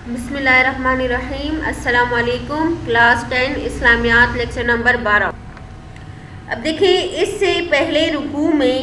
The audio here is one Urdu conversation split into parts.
بسم اللہ الرحمن الرحیم. السلام علیکم. کلاس 10 اسلامیات لیکچر نمبر 12. اب دیکھیں اس سے پہلے رکوع میں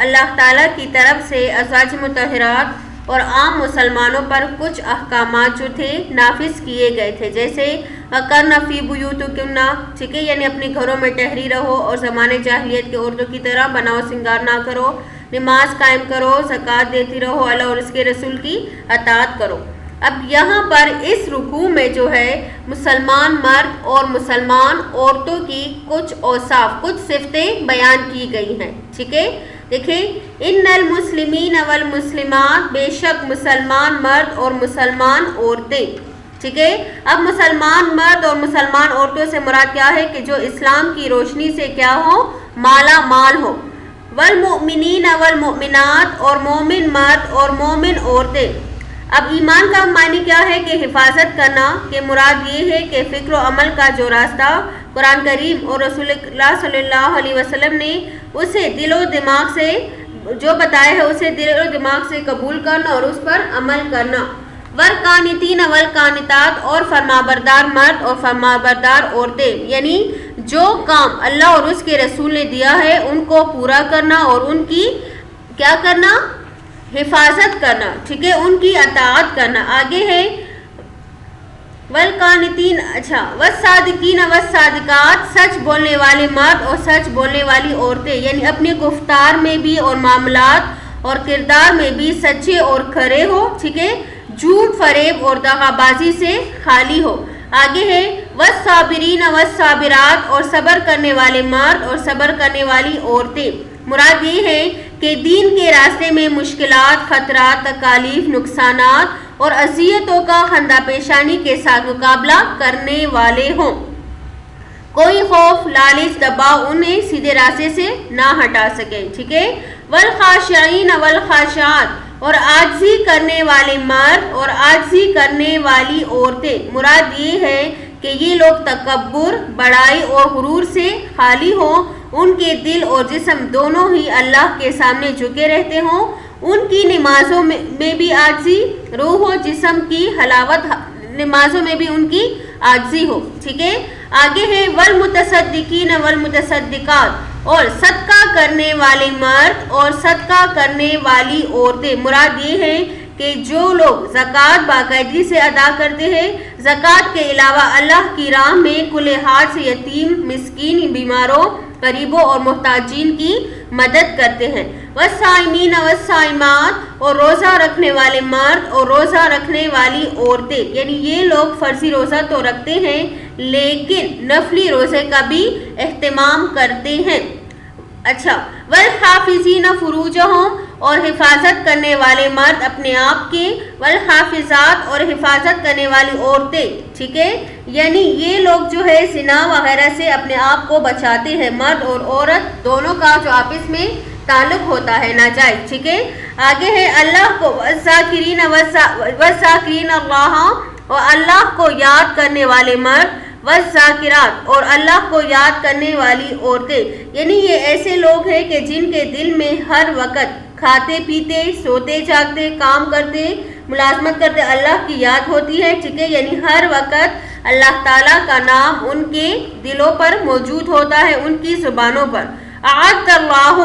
اللہ تعالیٰ کی طرف سے ازواج مطہرات اور عام مسلمانوں پر کچھ احکامات جو تھے نافذ کیے گئے تھے، جیسے وَقَرْنَ فِي بُيُوتِكُنَّ، ٹھیک ہے، یعنی اپنے گھروں میں ٹھہری رہو اور زمانے جاہلیت کے عورتوں کی طرح بناؤ سنگار نہ کرو، نماز قائم کرو، زکوٰۃ دیتی رہو، اللہ اور اس کے رسول کی اطاعت کرو. اب یہاں پر اس رکوع میں جو ہے مسلمان مرد اور مسلمان عورتوں کی کچھ اوصاف، کچھ صفتیں بیان کی گئی ہیں. ٹھیک ہے، دیکھیں ان المسلمین والمسلمات، بے شک مسلمان مرد اور مسلمان عورتیں. ٹھیک ہے، اب مسلمان مرد اور مسلمان عورتوں سے مراد کیا ہے کہ جو اسلام کی روشنی سے کیا ہو، مالا مال ہو. والمؤمنین والمؤمنات، اور مومن مرد اور مومن عورتیں. اب ایمان کا معنی کیا ہے کہ حفاظت کرنا، کہ مراد یہ ہے کہ فکر و عمل کا جو راستہ قرآن کریم اور رسول اللہ صلی اللہ علیہ وسلم نے اسے دل و دماغ سے جو بتایا ہے اسے دل و دماغ سے قبول کرنا اور اس پر عمل کرنا. والقانتین والقانتات، اور فرمانبردار مرد اور فرمانبردار عورتیں، یعنی جو کام اللہ اور اس کے رسول نے دیا ہے ان کو پورا کرنا اور ان کی کیا کرنا، حفاظت کرنا. ٹھیک ہے، ان کی اطاعت کرنا. آگے ہے والقانتین، اچھا، والصادقین والصادقات، سچ بولنے والے مرد اور سچ بولنے والی عورتیں، یعنی اپنے گفتار میں بھی اور معاملات اور کردار میں بھی سچے اور کھرے ہو. ٹھیک ہے، جھوٹ فریب اور دغا بازی سے خالی ہو. آگے ہے والصابرین والصابرات، اور صبر کرنے والے مرد اور صبر کرنے والی عورتیں. مراد یہ ہے کہ دین کے راستے میں مشکلات، خطرات، تکالیف، نقصانات اور اذیتوں کا خندہ پیشانی کے ساتھ مقابلہ کرنے والے ہوں. کوئی خوف، لالچ، دباؤ انہیں سیدھے راستے سے نہ ہٹا سکے. ٹھیک ہے، والخاشعین والخاشعات، اور عاجزی کرنے والے مرد اور عاجزی کرنے والی عورتیں. مراد یہ ہے کہ یہ لوگ تکبر، بڑائی اور غرور سے خالی ہوں، ان کے دل اور جسم دونوں ہی اللہ کے سامنے جھکے رہتے ہوں، ان کی نمازوں میں بھی عاجزی، روح و جسم کی حلاوت، نمازوں میں بھی ان کی عاجزی ہو. ٹھیک ہے، آگے ہے والمتصدقین والمتصدقات، اور صدقہ کرنے والے مرد اور صدقہ کرنے والی عورتیں. مراد یہ ہے کہ جو لوگ زکوٰۃ باقاعدگی سے ادا کرتے ہیں، زکوٰۃ کے علاوہ اللہ کی راہ میں کل حال سے یتیم، مسکین، بیماروں، غریبوں اور محتاجین کی مدد کرتے ہیں. والصائمین والصائمات، اور روزہ رکھنے والے مرد اور روزہ رکھنے والی عورتیں، یعنی یہ لوگ فرضی روزہ تو رکھتے ہیں لیکن نفلی روزے کا بھی اہتمام کرتے ہیں. اچھا، والحافظین فروجہم، اور حفاظت کرنے والے مرد اپنے آپ کے، والحافظات، اور حفاظت کرنے والی عورتیں. ٹھیک ہے، یعنی یہ لوگ جو ہے زنا وغیرہ سے اپنے آپ کو بچاتے ہیں، مرد اور عورت دونوں کا جو آپس میں تعلق ہوتا ہے ناجائز. ٹھیک ہے، آگے ہے اللہ کو والذاکرین اللہ، اور اللہ کو یاد کرنے والے مرد، والذاکرات، اور اللہ کو یاد کرنے والی عورتیں. یعنی یہ ایسے لوگ ہیں کہ جن کے دل میں ہر وقت کھاتے پیتے، سوتے جاگتے، کام کرتے، ملازمت کرتے اللہ کی یاد ہوتی ہے. ٹھیک ہے، یعنی ہر وقت اللہ تعالیٰ کا نام ان کے دلوں پر موجود ہوتا ہے، ان کی زبانوں پر. اعد اللہ،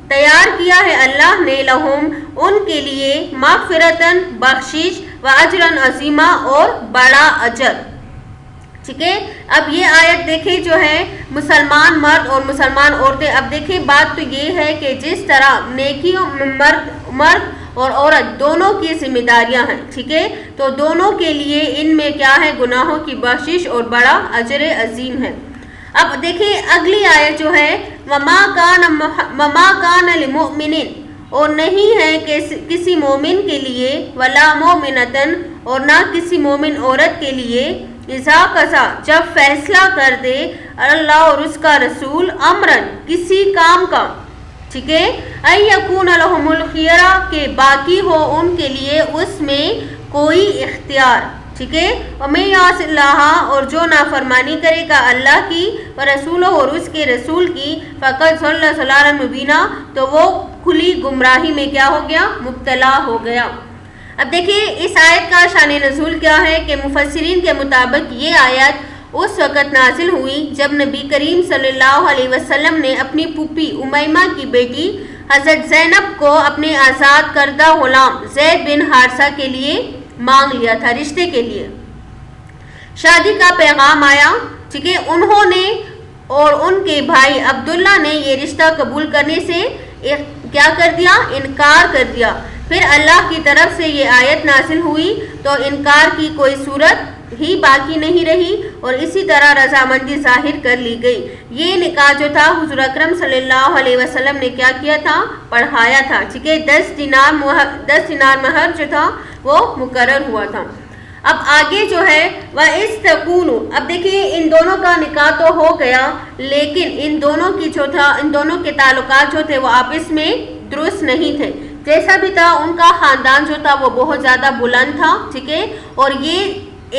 تیار کیا ہے اللہ نے، لہم، ان کے لیے، مغفرتاً، بخشش، و اجراً عظیما، اور بڑا اجر. ٹھیک ہے، اب یہ آیت دیکھیں جو ہے مسلمان مرد اور مسلمان عورتیں. اب دیکھیں بات تو یہ ہے کہ جس طرح نیکیوں مرد اور عورت دونوں کی ذمہ داریاں ہیں. ٹھیک ہے، تو دونوں کے لیے ان میں کیا ہے، گناہوں کی بخشش اور بڑا اجر عظیم ہے. اب دیکھیں اگلی آیت جو ہے وما کان لمؤمن، اور نہیں ہے کہ کسی مومن کے لیے، ولا مومنتن، اور نہ کسی مومن عورت کے لیے، اذا قضا، جب فیصلہ کر دے اللہ اور اس کا رسول، امرن، کسی کام کا. ٹھیک ہے، ان یکون لہم الخیرہ، کہ باقی ہو ان کے لیے اس میں کوئی اختیار. ٹھیک ہے، ومن یعص اللہ، اور جو نافرمانی کرے گا اللہ کی، ورسولہ، اور اس کے رسول کی، فقد ضل ضلالا مبینا، تو وہ کھلی گمراہی میں کیا ہو گیا، مبتلا ہو گیا. اب دیکھیں اس آیت کا شان نزول کیا ہے کہ مفسرین کے مطابق یہ آیت اس وقت نازل ہوئی جب نبی کریم صلی اللہ علیہ وسلم نے اپنی پھوپھی امیمہ کی بیٹی حضرت زینب کو اپنے آزاد کردہ غلام زید بن حارثہ کے لیے مانگ لیا تھا، رشتے کے لیے۔ شادی کا پیغام آیا، ٹھیک ہے، انہوں نے اور ان کے بھائی عبداللہ نے یہ رشتہ قبول کرنے سے کیا کر دیا؟ انکار کر دیا۔ پھر اللہ کی طرف سے یہ آیت نازل ہوئی تو انکار کی کوئی صورت ہی باقی نہیں رہی اور اسی طرح رضامندی ظاہر کر لی گئی۔ یہ نکاح جو تھا حضور اکرم صلی اللہ علیہ وسلم نے کیا کیا تھا؟ پڑھایا تھا، ٹھیک ہے، 10 دینار مہر جو تھا وہ مقرر ہوا تھا۔ اب آگے جو ہے وَإِسْتَقُولُ، اب دیکھیے ان دونوں کا نکاح تو ہو گیا، لیکن ان دونوں کے تعلقات جو تھے وہ آپس میں درست نہیں تھے۔ جیسا بھی تھا ان کا خاندان جو تھا وہ بہت زیادہ بلند تھا، ٹھیک ہے، اور یہ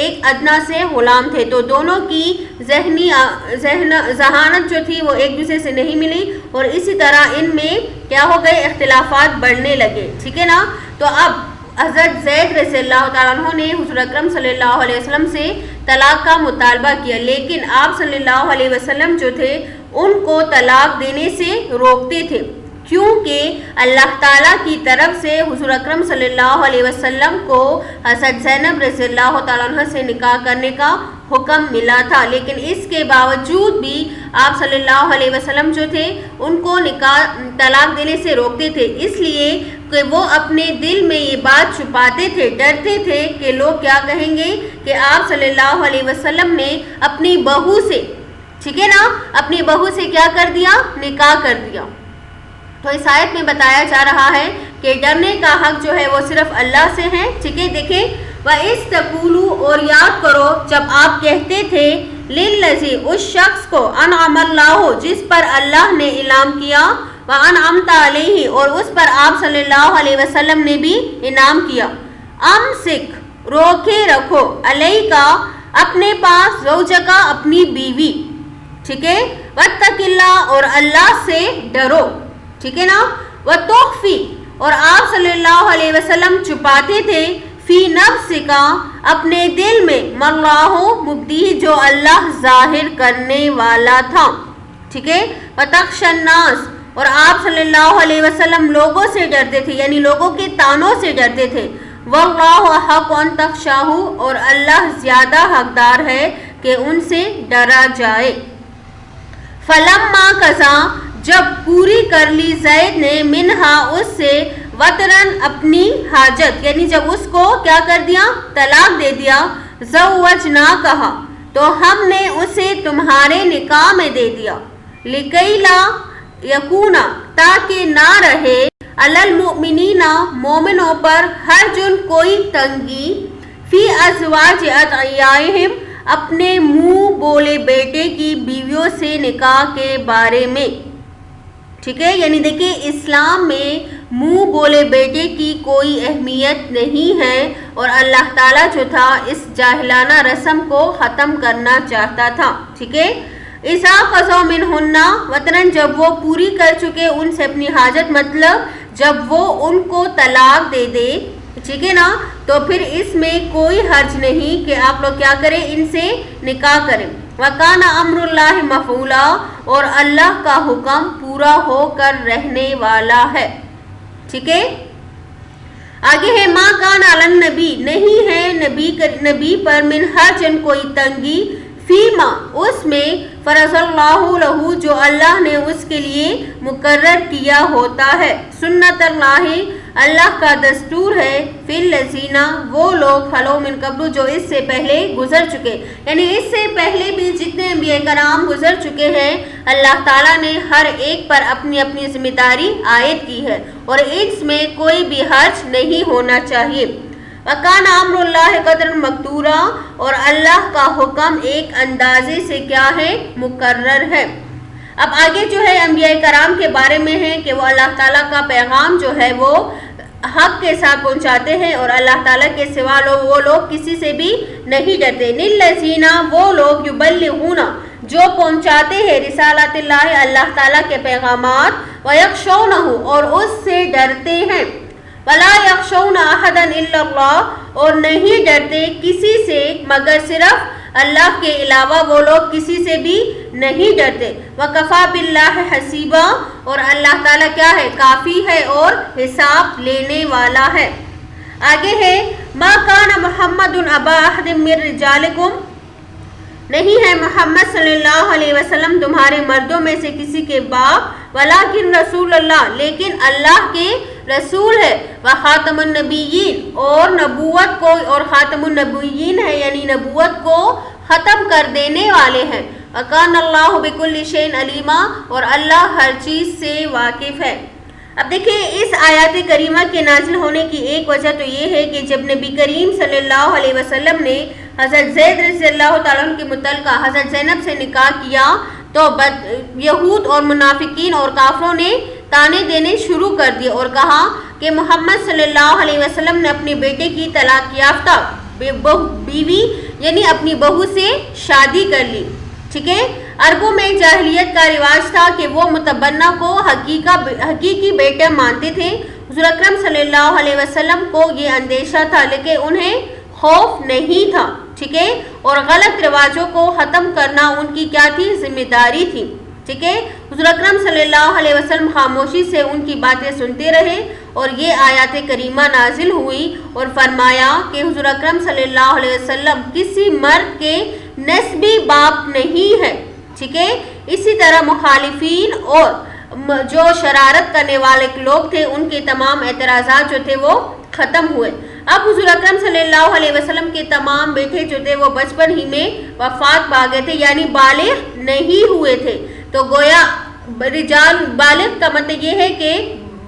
ایک ادنا سے غلام تھے، تو دونوں کی ذہانت جو تھی وہ ایک دوسرے سے نہیں ملی اور اسی طرح ان میں کیا ہو گئے؟ اختلافات بڑھنے لگے، ٹھیک ہے نا۔ تو اب حضرت زید رضی اللہ تعالیٰ عنہ نے حضور اکرم صلی اللہ علیہ وسلم سے طلاق کا مطالبہ کیا، لیکن آپ صلی اللہ علیہ وسلم جو تھے ان کو طلاق دینے سے روکتے تھے، کیونکہ اللہ تعالیٰ کی طرف سے حضور اکرم صلی اللہ علیہ وسلم کو حضرت زینب رضی اللہ تعالیٰ عنہ سے نکاح کرنے کا حکم ملا تھا، لیکن اس کے باوجود بھی آپ صلی اللہ علیہ وسلم جو تھے ان کو طلاق دینے سے روکتے تھے، اس لیے کہ وہ اپنے دل میں یہ بات چھپاتے تھے، ڈرتے تھے کہ لوگ کیا کہیں گے کہ آپ صلی اللہ علیہ وسلم نے اپنی بہو سے، ٹھیک ہے نا، اپنی بہو سے کیا کر دیا؟ نکاح کر دیا۔ تو اس آیت میں بتایا جا رہا ہے کہ ڈرنے کا حق جو ہے وہ صرف اللہ سے ہے، ٹھیک ہے۔ دیکھیں وَإِسْتَقُولُ، اور یاد کرو جب آپ کہتے تھے لِلَّذِي، اس شخص کو انعم اللہ جس پر اللہ نے انعام کیا، وَأَنْعَمْتَ عَلَيْهِ، اور اس پر آپ صلی اللہ علیہ وسلم نے بھی انعام کیا، امسک، روکے رکھو، علیکا، اپنے پاس، زوجکا، اپنی بیوی، ٹھیک ہے، وَاتَّقِ اللَّهَ، اور اللہ سے ڈرو، ٹھیک ہے نا، وَتُخْفِي، اور آپ صلی اللہ علیہ وسلم چھپاتے تھے، فی نفسک، اپنے دل میں، مَاللَّهُ مُبْدِيهِ، جو اللہ ظاہر کرنے والا تھا، ٹھیک ہے، وَتَخْشَى النَّاسَ، اور آپ صلی اللہ علیہ وسلم لوگوں سے ڈرتے تھے، یعنی لوگوں کے طعنوں سے ڈرتے تھے، وَاللَّهُ أَحَقُّ أَن تَخْشَاهُ، اور اللہ زیادہ حقدار ہے کہ ان سے ڈرا جائے۔ فَلَمَّا قَضَىٰ، جب پوری کر لی زید نے، منہا، اس سے، وطرن، اپنی حاجت، یعنی جب اس کو کیا کر دیا؟ طلاق دے دیا، زوجناکہا، تو ہم نے اسے تمہارے نکاح میں دے دیا، لکی لا یکونا، تاکہ نہ رہے، علی المؤمنین، مومنوں پر، حرجن، کوئی تنگی، فی ازواج ادعیائہم، اپنے منہ بولے بیٹے کی بیویوں سے نکاح کے بارے میں، ٹھیک ہے، یعنی دیکھیں اسلام میں منہ بولے بیٹے کی کوئی اہمیت نہیں ہے اور اللہ تعالیٰ جو تھا اس جاہلانہ رسم کو ختم کرنا چاہتا تھا، ٹھیک ہے۔ اذا قضوا منہن وطرن، جب وہ پوری کر چکے ان سے اپنی حاجت، مطلب جب وہ ان کو طلاق دے دے، ٹھیک ہے نا، تو پھر اس میں کوئی حرج نہیں کہ آپ لوگ کیا کریں؟ ان سے نکاح کریں۔ وَكَانَ أَمْرُ اللَّهِ مَفْعُولًا، اور اللہ کا حکم پورا ہو کر رہنے والا ہے، ٹھیک ہے۔ آگے ہے ما کان علی النبی، نہیں ہے نبی پر، من حرجن، کوئی تنگی، فیما، اس میں، فرض اللہ لہ، جو اللہ نے اس کے لیے مقرر کیا ہوتا ہے، سنت اللہ، اللہ کا دستور ہے، فی الذین، وہ لوگ، خلو من قبل، جو اس سے پہلے گزر چکے، یعنی اس سے پہلے بھی جتنے انبیاء کرام گزر چکے ہیں اللہ تعالیٰ نے ہر ایک پر اپنی اپنی ذمہ داری عائد کی ہے اور اس میں کوئی بھی حرج نہیں ہونا چاہیے۔ وَكَانَ أَمْرُ اللَّهِ قَدْرًا مَقْدُورًا، اور اللہ کا حکم ایک اندازے سے کیا ہے؟ مقرر ہے۔ اب آگے جو ہے انبیاء کرام کے بارے میں ہے کہ وہ اللہ تعالیٰ کا پیغام جو ہے وہ حق کے ساتھ پہنچاتے ہیں اور اللہ تعالیٰ کے سوا وہ لوگ کسی سے بھی نہیں ڈرتے۔ لِلَّذِينَ، وہ لوگ، یبلغون، جو پہنچاتے ہیں، رسالات اللہ، اللہ تعالیٰ کے پیغامات، وَيَخْشَوْنَهُ، اور اس سے ڈرتے ہیں، ولا یخشون احدا الا اللہ، اور نہیں ڈرتے کسی سے مگر صرف اللہ کے علاوہ وہ لوگ کسی سے بھی نہیں ڈرتے۔ وکفی باللہ حسیبا، اور اللہ تعالیٰ کیا ہے؟ کافی ہے اور حساب لینے والا ہے۔ آگے ہے ما کان محمد ابا احد من رجالکم، نہیں ہے محمد صلی اللہ علیہ وسلم تمہارے مردوں میں سے کسی کے باپ، ولیکن رسول اللہ، لیکن اللہ کے رسول ہے، وخاتم النبیین، اور نبوت کو، اور خاتم النبیین ہے یعنی نبوت کو ختم کر دینے والے ہیں۔ وکان اللہ بکل شیء علیما، اور اللہ ہر چیز سے واقف ہے۔ اب دیکھیں اس آیات کریمہ کے نازل ہونے کی ایک وجہ تو یہ ہے کہ جب نبی کریم صلی اللہ علیہ وسلم نے حضرت زید رضی اللہ تعالیٰ عنہ کے متعلقہ حضرت زینب سے نکاح کیا تو یہود اور منافقین اور کافروں نے تانے دینے شروع کر دیے اور کہا کہ محمد صلی اللہ علیہ وسلم نے اپنے بیٹے کی طلاق یافتہ بیوی یعنی اپنی بہو سے شادی کر لی۔ ٹھیک ہے، عربوں میں جاہلیت کا رواج تھا کہ وہ متبنہ کو حقیقی بیٹا مانتے تھے۔ حضور اکرم صلی اللہ علیہ وسلم کو یہ اندیشہ تھا لیکن انہیں خوف نہیں تھا۔ ٹھیک ہے، اور غلط رواجوں کو ختم کرنا ان کی کیا تھی؟ ذمہ داری تھی۔ ٹھیک ہے، حضور اکرم صلی اللہ علیہ وسلم خاموشی سے ان کی باتیں سنتے رہے اور یہ آیات کریمہ نازل ہوئی اور فرمایا کہ حضور اکرم صلی اللہ علیہ وسلم کسی مرد کے نسبی باپ نہیں ہے۔ ٹھیک ہے، اسی طرح مخالفین اور جو شرارت کرنے والے لوگ تھے ان کے تمام اعتراضات جو تھے وہ ختم ہوئے۔ اب حضور اکرم صلی اللہ علیہ وسلم کے تمام بیٹے جو تھے وہ بچپن ہی میں وفات پا گئے تھے یعنی بالغ نہیں ہوئے تھے، تو گویا رجال بالغ کا مطلب یہ ہے کہ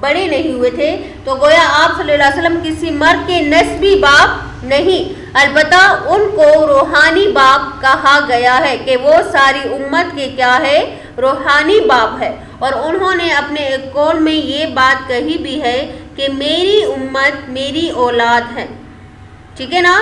بڑے نہیں ہوئے تھے، تو گویا آپ صلی اللہ علیہ وسلم کسی مرد کے نسبی باپ نہیں، البتہ ان کو روحانی باپ کہا گیا ہے کہ وہ ساری امت کے کیا ہے؟ روحانی باپ ہے۔ اور انہوں نے اپنے ایک قول میں یہ بات کہی بھی ہے کہ میری امت میری اولاد ہے۔ ٹھیک ہے نا،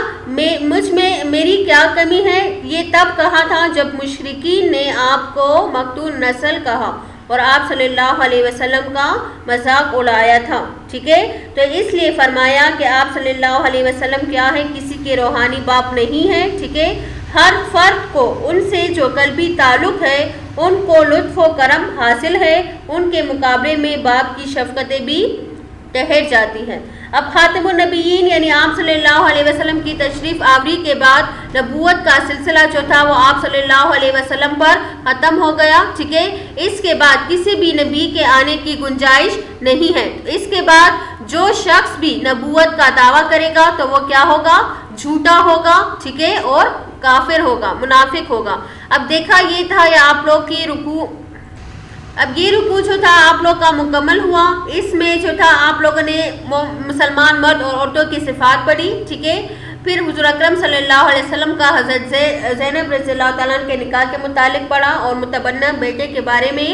مجھ میں میری کیا کمی ہے؟ یہ تب کہا تھا جب مشرکین نے آپ کو مقتول نسل کہا اور آپ صلی اللہ علیہ وسلم کا مذاق اڑایا تھا۔ ٹھیک ہے، تو اس لیے فرمایا کہ آپ صلی اللہ علیہ وسلم کیا ہے؟ کسی کے روحانی باپ نہیں ہے۔ ٹھیک ہے، ہر فرد کو ان سے جو قلبی تعلق ہے ان کو لطف و کرم حاصل ہے، ان کے مقابلے میں باپ کی شفقتیں بھی ٹھہر جاتی ہیں۔ اب خاتم النبیین یعنی آپ صلی اللہ علیہ وسلم کی تشریف آوری کے بعد نبوت کا سلسلہ جو تھا وہ آپ صلی اللہ علیہ وسلم پر ختم ہو گیا۔ ٹھیک ہے، اس کے بعد کسی بھی نبی کے آنے کی گنجائش نہیں ہے۔ اس کے بعد جو شخص بھی نبوت کا دعویٰ کرے گا تو وہ کیا ہوگا؟ جھوٹا ہوگا۔ ٹھیک ہے، اور کافر ہوگا، منافق ہوگا۔ اب دیکھا یہ تھا یا آپ لوگ کی رکوع، اب یہ رکوع جو تھا آپ لوگ کا مکمل ہوا۔ اس میں جو تھا آپ لوگوں نے مسلمان مرد اور عورتوں کی صفات پڑھی۔ ٹھیک ہے، پھر حضور اکرم صلی اللہ علیہ وسلم کا حضرت زینب رضی اللہ تعالیٰ عنہ کے نکاح کے متعلق پڑھا اور متبنہ بیٹے کے بارے میں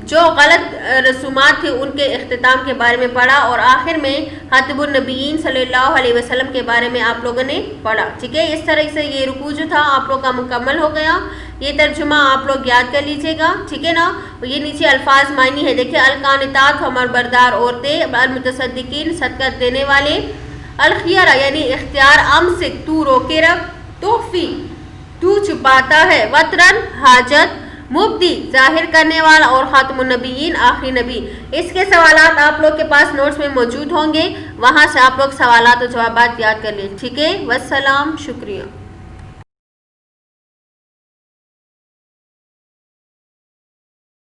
جو غلط رسومات تھے ان کے اختتام کے بارے میں پڑھا اور آخر میں خاتم النبیین صلی اللہ علیہ وسلم کے بارے میں آپ لوگوں نے پڑھا۔ ٹھیک ہے، اس طرح سے یہ رکوع جو تھا آپ لوگ کا مکمل ہو گیا۔ یہ ترجمہ آپ لوگ یاد کر لیجئے گا۔ ٹھیک ہے نا، یہ نیچے الفاظ معنی ہے، دیکھیں القانتات فرمانبردار عورتیں، المتصدقین صدقہ دینے والے، الخیارہ یعنی اختیار، امسک تو روکے رکھ، تخفی تو چھپاتا ہے، وطرن حاجت، مبدی ظاہر کرنے والا، اور خاتم النبیین آخری نبی۔ اس کے سوالات آپ لوگ کے پاس نوٹس میں موجود ہوں گے، وہاں سے آپ لوگ سوالات و جوابات یاد کر لیں۔ ٹھیک ہے، والسلام، شکریہ۔